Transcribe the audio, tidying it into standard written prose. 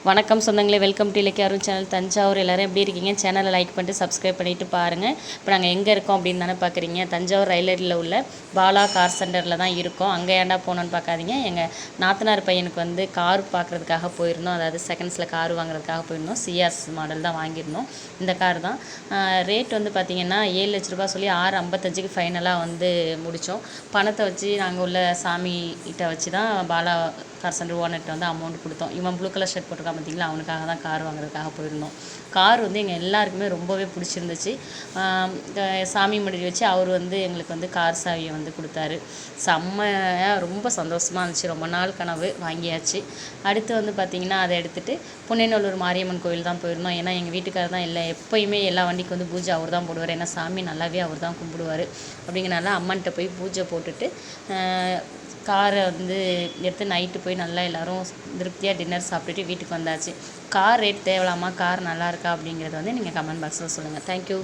வணக்கம் சொந்தங்களே, welcome to இலக்கிய அருள் சேனல் தஞ்சாவூர். எல்லோரும் எப்படி இருக்கீங்க? சேனலை லைக் பண்ணிட்டு சப்ஸ்கிரைப் பண்ணிவிட்டு பாருங்கள். இப்போ நாங்கள் எங்கே இருக்கோம் அப்படின்னு தானே பார்க்குறீங்க. தஞ்சாவூர் ரயிலடியில் உள்ள பாலா கார் சென்டரில் தான் இருக்கோம். அங்கே ஏன்டா போனோன்னு பார்க்காதீங்க. எங்கள் நாத்தனார் பையனுக்கு வந்து கார் பார்க்குறதுக்காக போயிருந்தோம். அதாவது செகண்ட்ஸில் கார் வாங்குறதுக்காக போயிருந்தோம். சியாஸ் மாடல் தான் வாங்கியிருந்தோம். இந்த கார் தான். ரேட் வந்து பார்த்திங்கன்னா 7 லட்ச ரூபா சொல்லி 6,55க்கு ஃபைனலாக வந்து முடித்தோம். பணத்தை வச்சு நாங்கள் உள்ள சாமிகிட்ட வச்சு தான் பாலா கார் சென்டர் ஓனர்கிட்ட வந்து அமௌண்ட் கொடுத்தோம். இவன் ப்ளூ கலர் ஷர்ட் போட்டிருக்கான் பார்த்தீங்களா, அவனுக்காக தான் கார் வாங்குறதுக்காக போயிருந்தோம். கார் வந்து எங்கள் எல்லாருக்குமே ரொம்பவே பிடிச்சிருந்துச்சு. சாமி முன்னாடி வச்சு அவர் வந்து எங்களுக்கு வந்து கார் சாவியை வந்து கொடுத்தாரு. செம்மையாக ரொம்ப சந்தோஷமாக இருந்துச்சு. ரொம்ப நாள் கனவு, வாங்கியாச்சு. அடுத்து வந்து பார்த்திங்கன்னா அதை எடுத்துகிட்டு புன்னைநல்லூர் மாரியம்மன் கோயில் தான் போயிருந்தோம். ஏன்னா எங்கள் வீட்டுக்காரர் தான் எப்போயுமே எல்லா வண்டிக்கு வந்து பூஜை அவர் தான் போடுவார். ஏன்னா சாமி நல்லாவே அவர் தான் கும்பிடுவார். அப்படிங்கிறனால அம்மன்கிட்ட போய் பூஜை போட்டுட்டு காரை வந்து எடுத்து நைட்டு போய் நல்லா எல்லோரும் திருப்தியாக டின்னர் சாப்பிட்டுட்டு வீட்டுக்கு வந்தாச்சு. கார் ரேட் தேவலாமா, கார் நல்லா இருக்கா அப்படிங்கிறத வந்து நீங்கள் கமெண்ட் பாக்ஸில் சொல்லுங்கள். தேங்க்யூ.